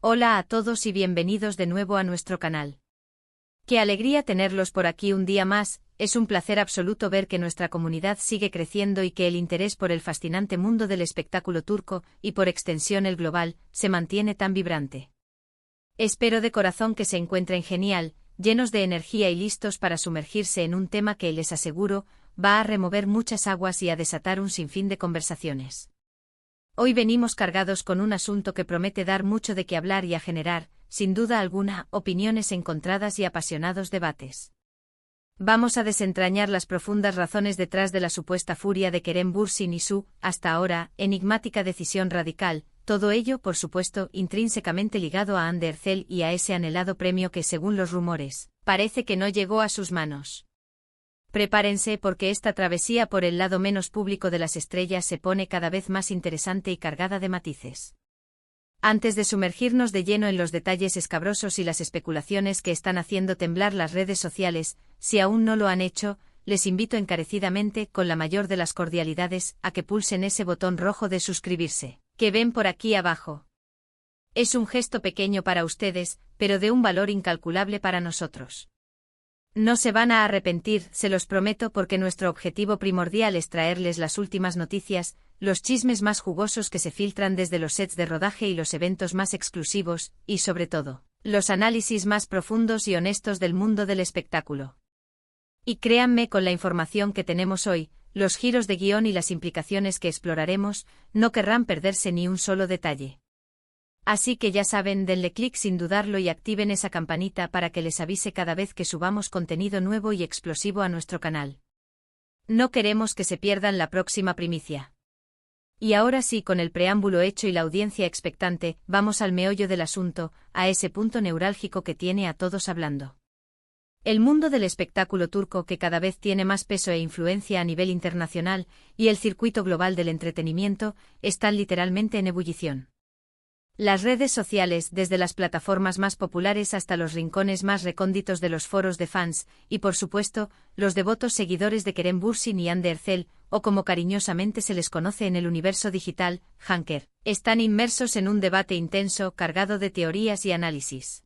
Hola a todos y bienvenidos de nuevo a nuestro canal. Qué alegría tenerlos por aquí un día más, es un placer absoluto ver que nuestra comunidad sigue creciendo y que el interés por el fascinante mundo del espectáculo turco, y por extensión el global, se mantiene tan vibrante. Espero de corazón que se encuentren genial, llenos de energía y listos para sumergirse en un tema que, les aseguro, va a remover muchas aguas y a desatar un sinfín de conversaciones. Hoy venimos cargados con un asunto que promete dar mucho de qué hablar y a generar, sin duda alguna, opiniones encontradas y apasionados debates. Vamos a desentrañar las profundas razones detrás de la supuesta furia de Kerem Bürsin y su, hasta ahora, enigmática decisión radical, todo ello, por supuesto, intrínsecamente ligado a Hande Erçel y a ese anhelado premio que, según los rumores, parece que no llegó a sus manos. Prepárense porque esta travesía por el lado menos público de las estrellas se pone cada vez más interesante y cargada de matices. Antes de sumergirnos de lleno en los detalles escabrosos y las especulaciones que están haciendo temblar las redes sociales, si aún no lo han hecho, les invito encarecidamente, con la mayor de las cordialidades, a que pulsen ese botón rojo de suscribirse, que ven por aquí abajo. Es un gesto pequeño para ustedes, pero de un valor incalculable para nosotros. No se van a arrepentir, se los prometo, porque nuestro objetivo primordial es traerles las últimas noticias, los chismes más jugosos que se filtran desde los sets de rodaje y los eventos más exclusivos, y sobre todo, los análisis más profundos y honestos del mundo del espectáculo. Y créanme, con la información que tenemos hoy, los giros de guión y las implicaciones que exploraremos, no querrán perderse ni un solo detalle. Así que ya saben, denle clic sin dudarlo y activen esa campanita para que les avise cada vez que subamos contenido nuevo y explosivo a nuestro canal. No queremos que se pierdan la próxima primicia. Y ahora sí, con el preámbulo hecho y la audiencia expectante, vamos al meollo del asunto, a ese punto neurálgico que tiene a todos hablando. El mundo del espectáculo turco, que cada vez tiene más peso e influencia a nivel internacional, y el circuito global del entretenimiento, están literalmente en ebullición. Las redes sociales, desde las plataformas más populares hasta los rincones más recónditos de los foros de fans, y por supuesto, los devotos seguidores de Kerem Bürsin y Hande Erçel, o como cariñosamente se les conoce en el universo digital, Hanker, están inmersos en un debate intenso, cargado de teorías y análisis.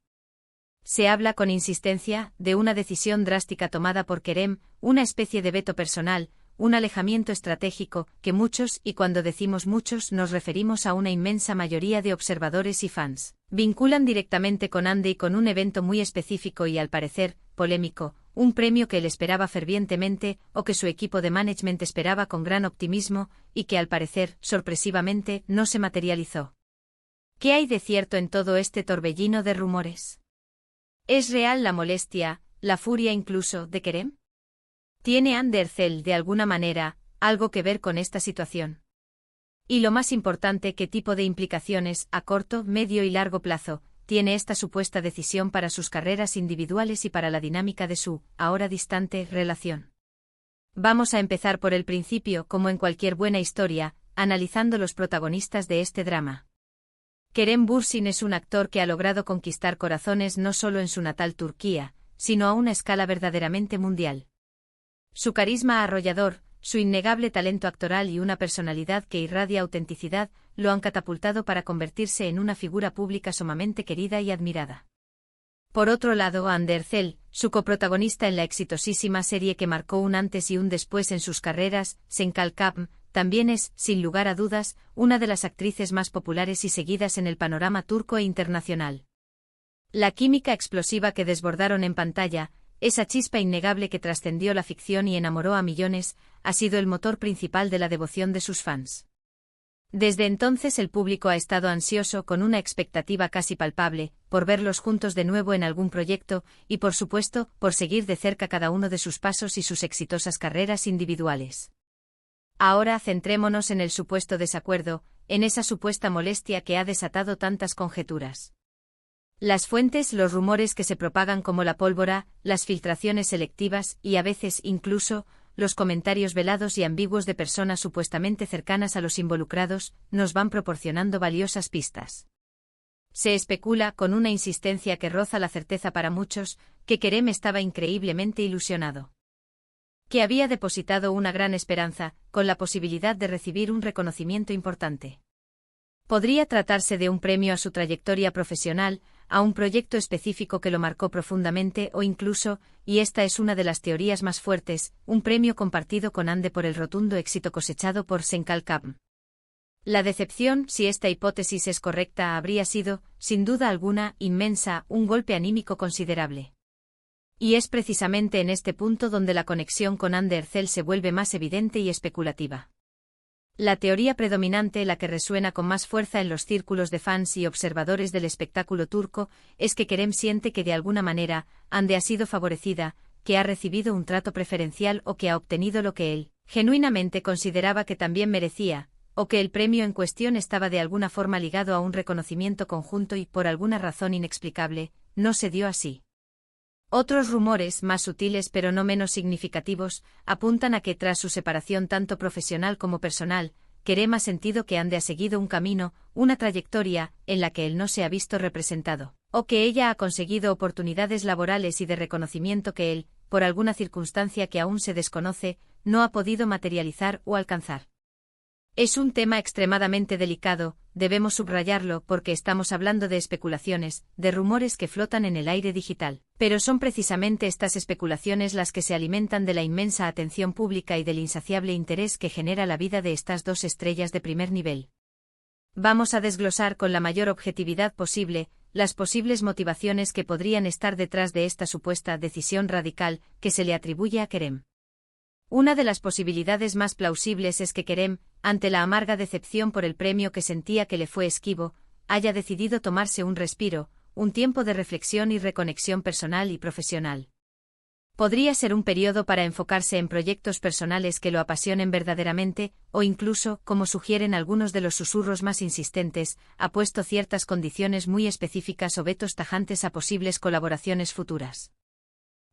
Se habla con insistencia de una decisión drástica tomada por Kerem, una especie de veto personal, un alejamiento estratégico, que muchos, y cuando decimos muchos nos referimos a una inmensa mayoría de observadores y fans, vinculan directamente con Hande y con un evento muy específico y, al parecer, polémico, un premio que él esperaba fervientemente, o que su equipo de management esperaba con gran optimismo, y que al parecer, sorpresivamente, no se materializó. ¿Qué hay de cierto en todo este torbellino de rumores? ¿Es real la molestia, la furia incluso, de Kerem? ¿Tiene Hande Erçel, de alguna manera, algo que ver con esta situación? Y lo más importante, ¿qué tipo de implicaciones, a corto, medio y largo plazo, tiene esta supuesta decisión para sus carreras individuales y para la dinámica de su, ahora distante, relación? Vamos a empezar por el principio, como en cualquier buena historia, analizando los protagonistas de este drama. Kerem Bürsin es un actor que ha logrado conquistar corazones no solo en su natal Turquía, sino a una escala verdaderamente mundial. Su carisma arrollador, su innegable talento actoral y una personalidad que irradia autenticidad, lo han catapultado para convertirse en una figura pública sumamente querida y admirada. Por otro lado, Hande Erçel, su coprotagonista en la exitosísima serie que marcó un antes y un después en sus carreras, Senkal Kapm, también es, sin lugar a dudas, una de las actrices más populares y seguidas en el panorama turco e internacional. La química explosiva que desbordaron en pantalla, esa chispa innegable que trascendió la ficción y enamoró a millones, ha sido el motor principal de la devoción de sus fans. Desde entonces el público ha estado ansioso, con una expectativa casi palpable, por verlos juntos de nuevo en algún proyecto, y por supuesto, por seguir de cerca cada uno de sus pasos y sus exitosas carreras individuales. Ahora centrémonos en el supuesto desacuerdo, en esa supuesta molestia que ha desatado tantas conjeturas. Las fuentes, los rumores que se propagan como la pólvora, las filtraciones selectivas y a veces incluso los comentarios velados y ambiguos de personas supuestamente cercanas a los involucrados, nos van proporcionando valiosas pistas. Se especula, con una insistencia que roza la certeza para muchos, que Kerem estaba increíblemente ilusionado. Que había depositado una gran esperanza, con la posibilidad de recibir un reconocimiento importante. Podría tratarse de un premio a su trayectoria profesional, a un proyecto específico que lo marcó profundamente o incluso, y esta es una de las teorías más fuertes, un premio compartido con Ande por el rotundo éxito cosechado por Senkalkam. La decepción, si esta hipótesis es correcta, habría sido, sin duda alguna, inmensa, un golpe anímico considerable. Y es precisamente en este punto donde la conexión con Hande Erçel se vuelve más evidente y especulativa. La teoría predominante, la que resuena con más fuerza en los círculos de fans y observadores del espectáculo turco, es que Kerem siente que de alguna manera, Hande ha sido favorecida, que ha recibido un trato preferencial o que ha obtenido lo que él, genuinamente consideraba que también merecía, o que el premio en cuestión estaba de alguna forma ligado a un reconocimiento conjunto y, por alguna razón inexplicable, no se dio así. Otros rumores, más sutiles pero no menos significativos, apuntan a que tras su separación tanto profesional como personal, Kerem ha sentido que Hande ha seguido un camino, una trayectoria, en la que él no se ha visto representado, o que ella ha conseguido oportunidades laborales y de reconocimiento que él, por alguna circunstancia que aún se desconoce, no ha podido materializar o alcanzar. Es un tema extremadamente delicado, debemos subrayarlo porque estamos hablando de especulaciones, de rumores que flotan en el aire digital, pero son precisamente estas especulaciones las que se alimentan de la inmensa atención pública y del insaciable interés que genera la vida de estas dos estrellas de primer nivel. Vamos a desglosar con la mayor objetividad posible las posibles motivaciones que podrían estar detrás de esta supuesta decisión radical que se le atribuye a Kerem. Una de las posibilidades más plausibles es que Kerem, ante la amarga decepción por el premio que sentía que le fue esquivo, haya decidido tomarse un respiro, un tiempo de reflexión y reconexión personal y profesional. Podría ser un periodo para enfocarse en proyectos personales que lo apasionen verdaderamente, o incluso, como sugieren algunos de los susurros más insistentes, ha puesto ciertas condiciones muy específicas o vetos tajantes a posibles colaboraciones futuras.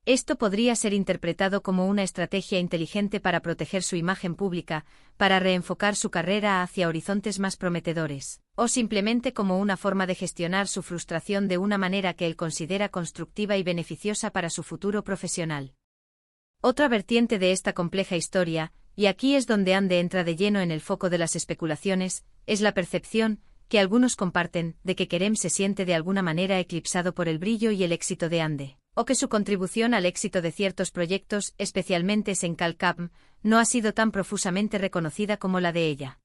Esto podría ser interpretado como una estrategia inteligente para proteger su imagen pública, para reenfocar su carrera hacia horizontes más prometedores, o simplemente como una forma de gestionar su frustración de una manera que él considera constructiva y beneficiosa para su futuro profesional. Otra vertiente de esta compleja historia, y aquí es donde Hande entra de lleno en el foco de las especulaciones, es la percepción, que algunos comparten, de que Kerem se siente de alguna manera eclipsado por el brillo y el éxito de Hande, o que su contribución al éxito de ciertos proyectos, especialmente Senkalkam, no ha sido tan profusamente reconocida como la de ella.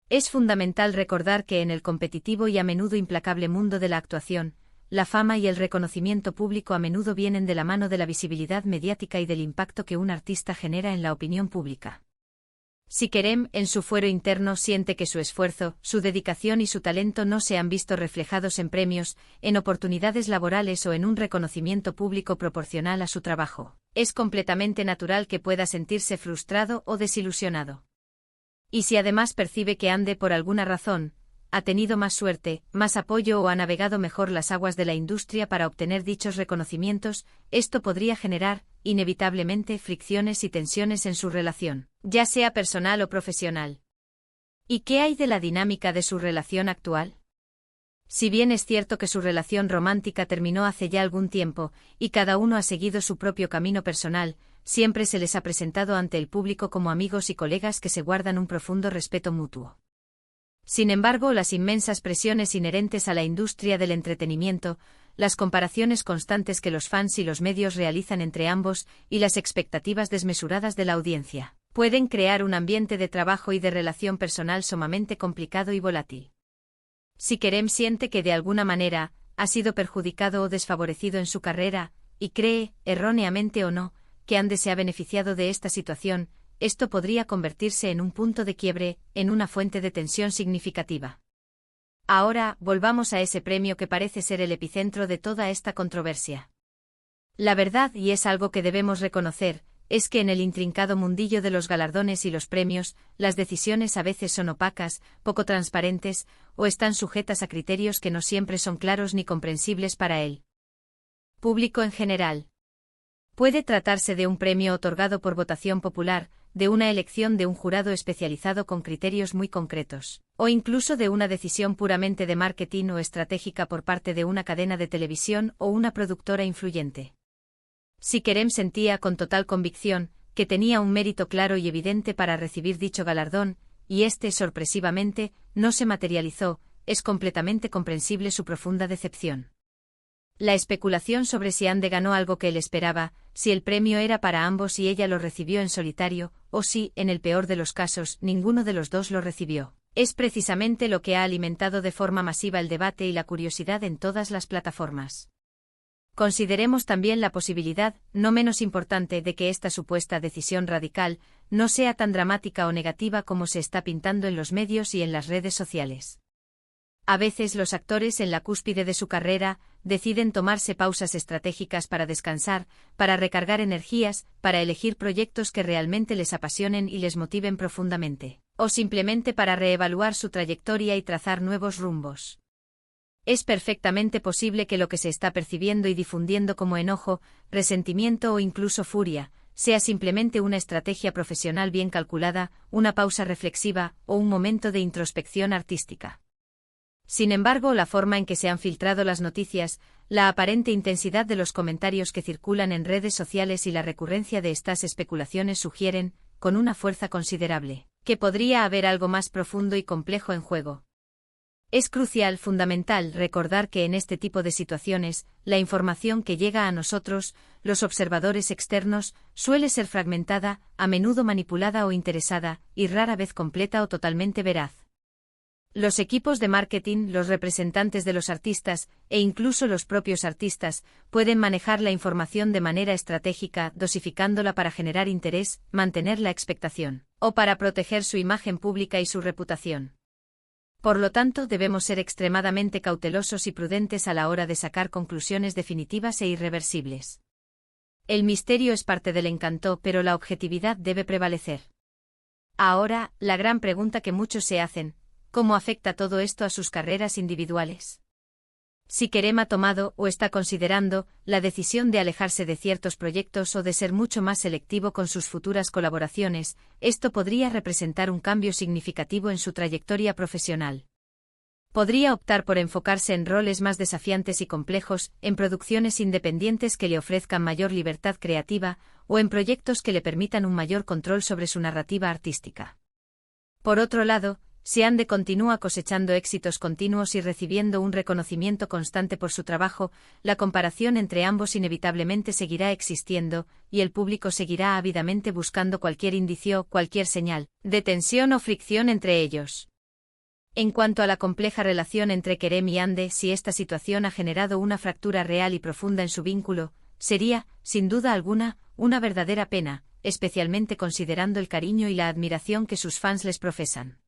Es fundamental recordar que en el competitivo y a menudo implacable mundo de la actuación, la fama y el reconocimiento público a menudo vienen de la mano de la visibilidad mediática y del impacto que un artista genera en la opinión pública. Si Kerem, en su fuero interno, siente que su esfuerzo, su dedicación y su talento no se han visto reflejados en premios, en oportunidades laborales o en un reconocimiento público proporcional a su trabajo, es completamente natural que pueda sentirse frustrado o desilusionado. Y si además percibe que Hande, por alguna razón, ha tenido más suerte, más apoyo o ha navegado mejor las aguas de la industria para obtener dichos reconocimientos, esto podría generar, inevitablemente, fricciones y tensiones en su relación, ya sea personal o profesional. ¿Y qué hay de la dinámica de su relación actual? Si bien es cierto que su relación romántica terminó hace ya algún tiempo, y cada uno ha seguido su propio camino personal, siempre se les ha presentado ante el público como amigos y colegas que se guardan un profundo respeto mutuo. Sin embargo, las inmensas presiones inherentes a la industria del entretenimiento, las comparaciones constantes que los fans y los medios realizan entre ambos y las expectativas desmesuradas de la audiencia, pueden crear un ambiente de trabajo y de relación personal sumamente complicado y volátil. Si Kerem siente que de alguna manera ha sido perjudicado o desfavorecido en su carrera, y cree, erróneamente o no, que Hande se ha beneficiado de esta situación, esto podría convertirse en un punto de quiebre, en una fuente de tensión significativa. Ahora, volvamos a ese premio que parece ser el epicentro de toda esta controversia. La verdad, y es algo que debemos reconocer, es que en el intrincado mundillo de los galardones y los premios, las decisiones a veces son opacas, poco transparentes, o están sujetas a criterios que no siempre son claros ni comprensibles para el público en general. Puede tratarse de un premio otorgado por votación popular, de una elección de un jurado especializado con criterios muy concretos, o incluso de una decisión puramente de marketing o estratégica por parte de una cadena de televisión o una productora influyente. Si Kerem sentía con total convicción que tenía un mérito claro y evidente para recibir dicho galardón, y este, sorpresivamente, no se materializó, es completamente comprensible su profunda decepción. La especulación sobre si Andy ganó algo que él esperaba, si el premio era para ambos y ella lo recibió en solitario, o si, en el peor de los casos, ninguno de los dos lo recibió, es precisamente lo que ha alimentado de forma masiva el debate y la curiosidad en todas las plataformas. Consideremos también la posibilidad, no menos importante, de que esta supuesta decisión radical no sea tan dramática o negativa como se está pintando en los medios y en las redes sociales. A veces los actores en la cúspide de su carrera deciden tomarse pausas estratégicas para descansar, para recargar energías, para elegir proyectos que realmente les apasionen y les motiven profundamente, o simplemente para reevaluar su trayectoria y trazar nuevos rumbos. Es perfectamente posible que lo que se está percibiendo y difundiendo como enojo, resentimiento o incluso furia, sea simplemente una estrategia profesional bien calculada, una pausa reflexiva o un momento de introspección artística. Sin embargo, la forma en que se han filtrado las noticias, la aparente intensidad de los comentarios que circulan en redes sociales y la recurrencia de estas especulaciones sugieren, con una fuerza considerable, que podría haber algo más profundo y complejo en juego. Es crucial, fundamental, recordar que en este tipo de situaciones, la información que llega a nosotros, los observadores externos, suele ser fragmentada, a menudo manipulada o interesada, y rara vez completa o totalmente veraz. Los equipos de marketing, los representantes de los artistas, e incluso los propios artistas, pueden manejar la información de manera estratégica, dosificándola para generar interés, mantener la expectación, o para proteger su imagen pública y su reputación. Por lo tanto, debemos ser extremadamente cautelosos y prudentes a la hora de sacar conclusiones definitivas e irreversibles. El misterio es parte del encanto, pero la objetividad debe prevalecer. Ahora, la gran pregunta que muchos se hacen: ¿cómo afecta todo esto a sus carreras individuales? Si Kerem ha tomado, o está considerando, la decisión de alejarse de ciertos proyectos o de ser mucho más selectivo con sus futuras colaboraciones, esto podría representar un cambio significativo en su trayectoria profesional. Podría optar por enfocarse en roles más desafiantes y complejos, en producciones independientes que le ofrezcan mayor libertad creativa, o en proyectos que le permitan un mayor control sobre su narrativa artística. Por otro lado, si Andy continúa cosechando éxitos continuos y recibiendo un reconocimiento constante por su trabajo, la comparación entre ambos inevitablemente seguirá existiendo, y el público seguirá ávidamente buscando cualquier indicio, cualquier señal de tensión o fricción entre ellos. En cuanto a la compleja relación entre Kerem y Andy, si esta situación ha generado una fractura real y profunda en su vínculo, sería, sin duda alguna, una verdadera pena, especialmente considerando el cariño y la admiración que sus fans les profesan.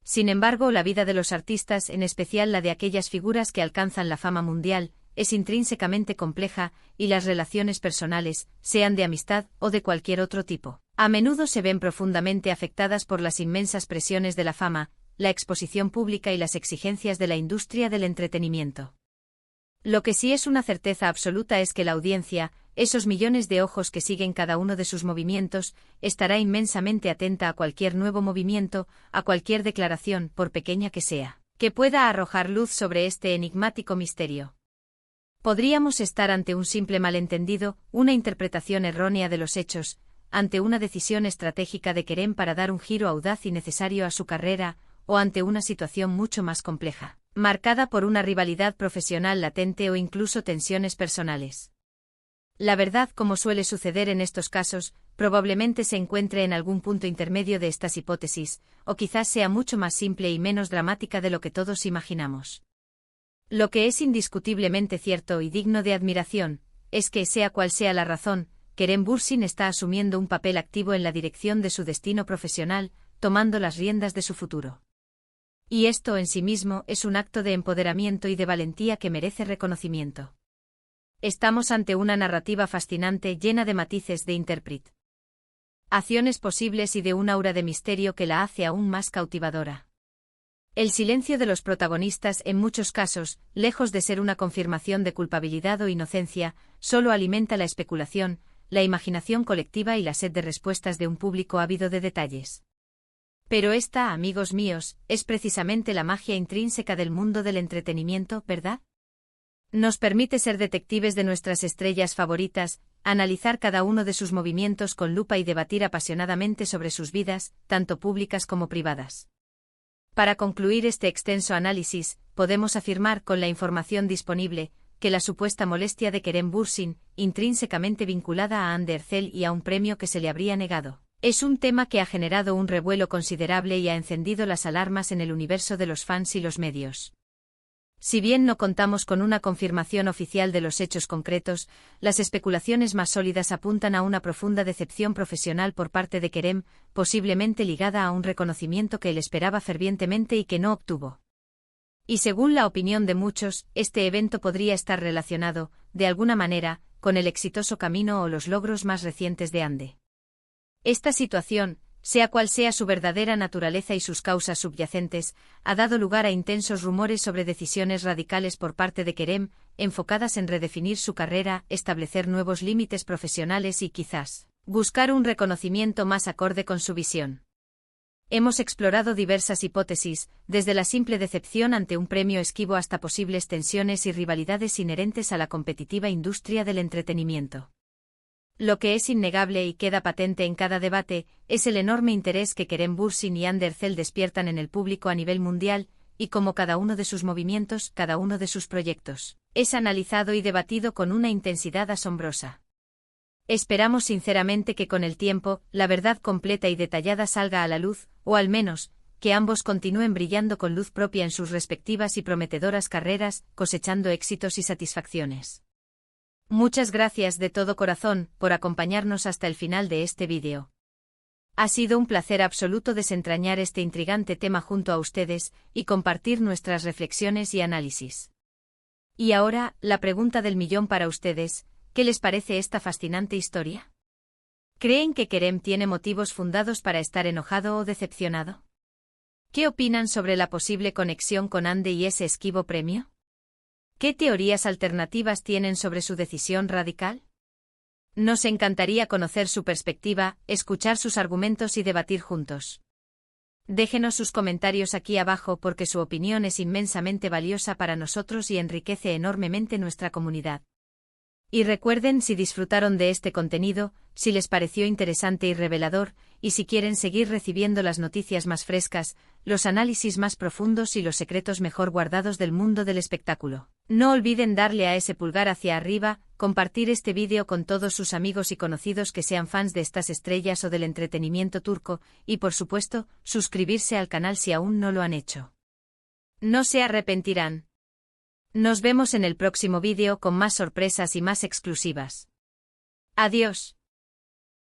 Sin embargo, la vida de los artistas, en especial la de aquellas figuras que alcanzan la fama mundial, es intrínsecamente compleja, y las relaciones personales, sean de amistad o de cualquier otro tipo, a menudo se ven profundamente afectadas por las inmensas presiones de la fama, la exposición pública y las exigencias de la industria del entretenimiento. Lo que sí es una certeza absoluta es que la audiencia, esos millones de ojos que siguen cada uno de sus movimientos, estará inmensamente atenta a cualquier nuevo movimiento, a cualquier declaración, por pequeña que sea, que pueda arrojar luz sobre este enigmático misterio. Podríamos estar ante un simple malentendido, una interpretación errónea de los hechos, ante una decisión estratégica de Kerem para dar un giro audaz y necesario a su carrera, o ante una situación mucho más compleja, marcada por una rivalidad profesional latente o incluso tensiones personales. La verdad, como suele suceder en estos casos, probablemente se encuentre en algún punto intermedio de estas hipótesis, o quizás sea mucho más simple y menos dramática de lo que todos imaginamos. Lo que es indiscutiblemente cierto y digno de admiración, es que, sea cual sea la razón, Kerem Bürsin está asumiendo un papel activo en la dirección de su destino profesional, tomando las riendas de su futuro. Y esto en sí mismo es un acto de empoderamiento y de valentía que merece reconocimiento. Estamos ante una narrativa fascinante llena de matices de interpretaciones posibles y de un aura de misterio que la hace aún más cautivadora. El silencio de los protagonistas, en muchos casos, lejos de ser una confirmación de culpabilidad o inocencia, solo alimenta la especulación, la imaginación colectiva y la sed de respuestas de un público ávido de detalles. Pero esta, amigos míos, es precisamente la magia intrínseca del mundo del entretenimiento, ¿verdad? Nos permite ser detectives de nuestras estrellas favoritas, analizar cada uno de sus movimientos con lupa y debatir apasionadamente sobre sus vidas, tanto públicas como privadas. Para concluir este extenso análisis, podemos afirmar con la información disponible, que la supuesta molestia de Kerem Bürsin, intrínsecamente vinculada a Hande Erçel y a un premio que se le habría negado, es un tema que ha generado un revuelo considerable y ha encendido las alarmas en el universo de los fans y los medios. Si bien no contamos con una confirmación oficial de los hechos concretos, las especulaciones más sólidas apuntan a una profunda decepción profesional por parte de Kerem, posiblemente ligada a un reconocimiento que él esperaba fervientemente y que no obtuvo. Y según la opinión de muchos, este evento podría estar relacionado, de alguna manera, con el exitoso camino o los logros más recientes de Hande. Esta situación, sea cual sea su verdadera naturaleza y sus causas subyacentes, ha dado lugar a intensos rumores sobre decisiones radicales por parte de Kerem, enfocadas en redefinir su carrera, establecer nuevos límites profesionales y quizás, buscar un reconocimiento más acorde con su visión. Hemos explorado diversas hipótesis, desde la simple decepción ante un premio esquivo hasta posibles tensiones y rivalidades inherentes a la competitiva industria del entretenimiento. Lo que es innegable y queda patente en cada debate, es el enorme interés que Kerem Bürsin y Hande Erçel despiertan en el público a nivel mundial, y cómo cada uno de sus movimientos, cada uno de sus proyectos, es analizado y debatido con una intensidad asombrosa. Esperamos sinceramente que con el tiempo, la verdad completa y detallada salga a la luz, o al menos, que ambos continúen brillando con luz propia en sus respectivas y prometedoras carreras, cosechando éxitos y satisfacciones. Muchas gracias de todo corazón por acompañarnos hasta el final de este vídeo. Ha sido un placer absoluto desentrañar este intrigante tema junto a ustedes y compartir nuestras reflexiones y análisis. Y ahora, la pregunta del millón para ustedes, ¿qué les parece esta fascinante historia? ¿Creen que Kerem tiene motivos fundados para estar enojado o decepcionado? ¿Qué opinan sobre la posible conexión con Hande y ese esquivo premio? ¿Qué teorías alternativas tienen sobre su decisión radical? Nos encantaría conocer su perspectiva, escuchar sus argumentos y debatir juntos. Déjenos sus comentarios aquí abajo porque su opinión es inmensamente valiosa para nosotros y enriquece enormemente nuestra comunidad. Y recuerden si disfrutaron de este contenido, si les pareció interesante y revelador, y si quieren seguir recibiendo las noticias más frescas, los análisis más profundos y los secretos mejor guardados del mundo del espectáculo. No olviden darle a ese pulgar hacia arriba, compartir este vídeo con todos sus amigos y conocidos que sean fans de estas estrellas o del entretenimiento turco, y por supuesto, suscribirse al canal si aún no lo han hecho. No se arrepentirán. Nos vemos en el próximo vídeo con más sorpresas y más exclusivas. Adiós.